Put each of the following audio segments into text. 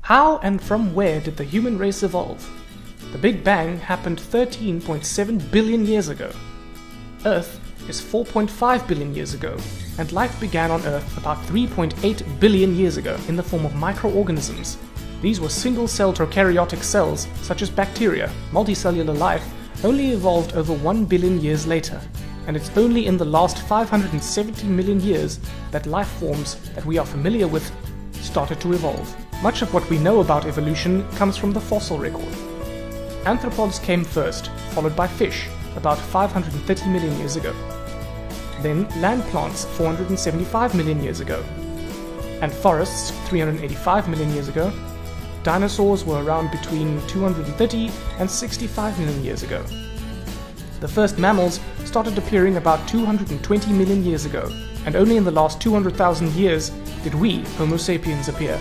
How and from where did the human race evolve? The Big Bang happened 13.7 billion years ago. Earth is 4.5 billion years ago, and life began on Earth about 3.8 billion years ago in the form of microorganisms. These were single-celled prokaryotic cells, such as bacteria. Multicellular life only evolved over 1 billion years later, and it's only in the last 570 million years that life forms that we are familiar with started to evolve. Much of what we know about evolution comes from the fossil record. Arthropods came first, followed by fish, about 530 million years ago. Then land plants 475 million years ago, and forests 385 million years ago. Dinosaurs were around between 230 and 65 million years ago. The first mammals started appearing about 220 million years ago, and only in the last 200,000 years did we, Homo sapiens, appear.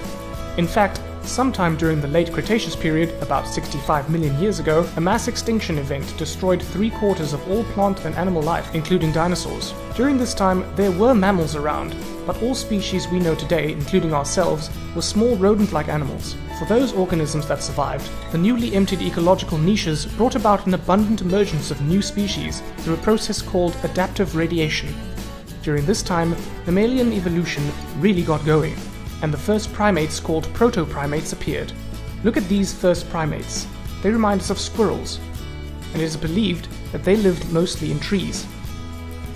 In fact, sometime during the late Cretaceous period, about 65 million years ago, a mass extinction event destroyed 3/4 of all plant and animal life, including dinosaurs. During this time, there were mammals around, but all species we know today, including ourselves, were small rodent-like animals. For those organisms that survived, the newly emptied ecological niches brought about an abundant emergence of new species through a process called adaptive radiation. During this time, mammalian evolution really got going, and the first primates called proto-primates appeared. Look at these first primates. They remind us of squirrels, and it is believed that they lived mostly in trees.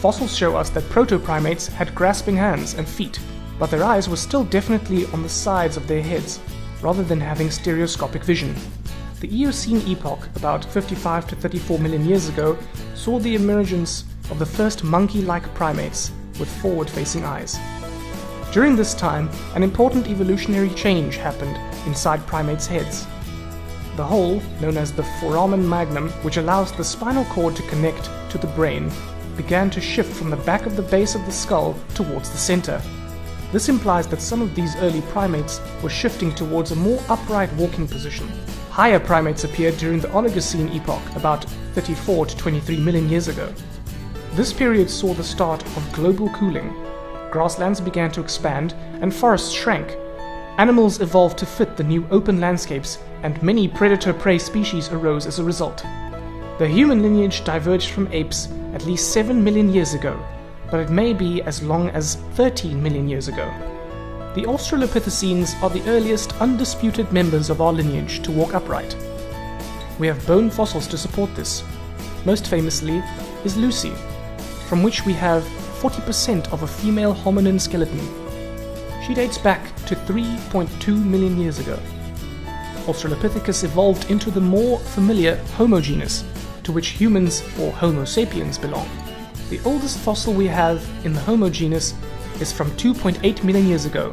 Fossils show us that proto-primates had grasping hands and feet, but their eyes were still definitely on the sides of their heads, rather than having stereoscopic vision. The Eocene epoch, about 55 to 34 million years ago, saw the emergence of the first monkey-like primates with forward-facing eyes. During this time, an important evolutionary change happened inside primates' heads. The hole, known as the foramen magnum, which allows the spinal cord to connect to the brain, began to shift from the back of the base of the skull towards the center. This implies that some of these early primates were shifting towards a more upright walking position. Higher primates appeared during the Oligocene epoch, about 34 to 23 million years ago. This period saw the start of global cooling. Grasslands began to expand and forests shrank. Animals evolved to fit the new open landscapes, and many predator-prey species arose as a result. The human lineage diverged from apes at least 7 million years ago, but it may be as long as 13 million years ago. The Australopithecines are the earliest undisputed members of our lineage to walk upright. We have bone fossils to support this. Most famously is Lucy, from which we have 40% of a female hominin skeleton. She dates back to 3.2 million years ago. Australopithecus evolved into the more familiar Homo genus, to which humans or Homo sapiens belong. The oldest fossil we have in the Homo genus is from 2.8 million years ago.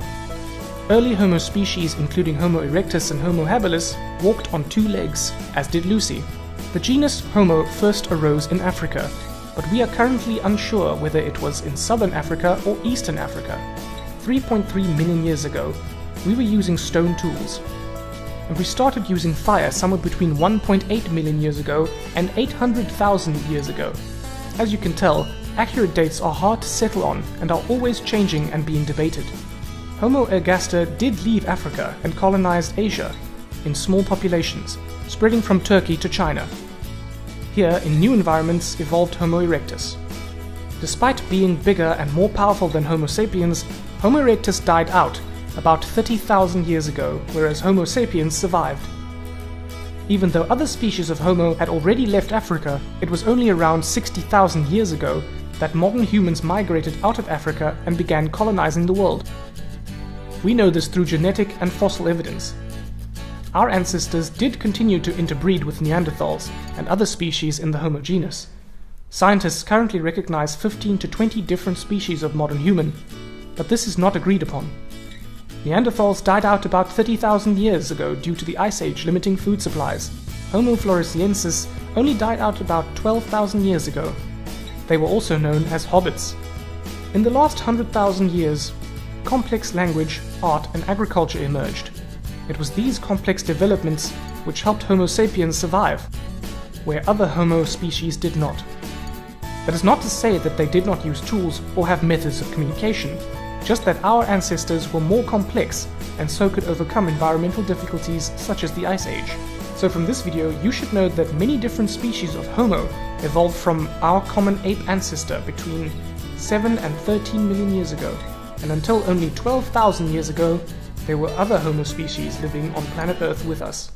Early Homo species, including Homo erectus and Homo habilis, walked on 2 legs, as did Lucy. The genus Homo first arose in Africa, but we are currently unsure whether it was in southern Africa or eastern Africa. 3.3 million years ago, we were using stone tools, and we started using fire somewhere between 1.8 million years ago and 800,000 years ago. As you can tell, accurate dates are hard to settle on and are always changing and being debated. Homo ergaster did leave Africa and colonized Asia in small populations, spreading from Turkey to China. Here, in new environments, evolved Homo erectus. Despite being bigger and more powerful than Homo sapiens, Homo erectus died out about 30,000 years ago, whereas Homo sapiens survived. Even though other species of Homo had already left Africa, it was only around 60,000 years ago that modern humans migrated out of Africa and began colonizing the world. We know this through genetic and fossil evidence. Our ancestors did continue to interbreed with Neanderthals and other species in the Homo genus. Scientists currently recognize 15 to 20 different species of modern human, but this is not agreed upon. Neanderthals died out about 30,000 years ago due to the Ice Age limiting food supplies. Homo floresiensis only died out about 12,000 years ago. They were also known as hobbits. In the last 100,000 years, complex language, art, and agriculture emerged. It was these complex developments which helped Homo sapiens survive, where other Homo species did not. That is not to say that they did not use tools or have methods of communication. just that our ancestors were more complex and so could overcome environmental difficulties such as the Ice Age. So from this video, you should know that many different species of Homo evolved from our common ape ancestor between 7 and 13 million years ago, and until only 12,000 years ago, there were other Homo species living on planet Earth with us.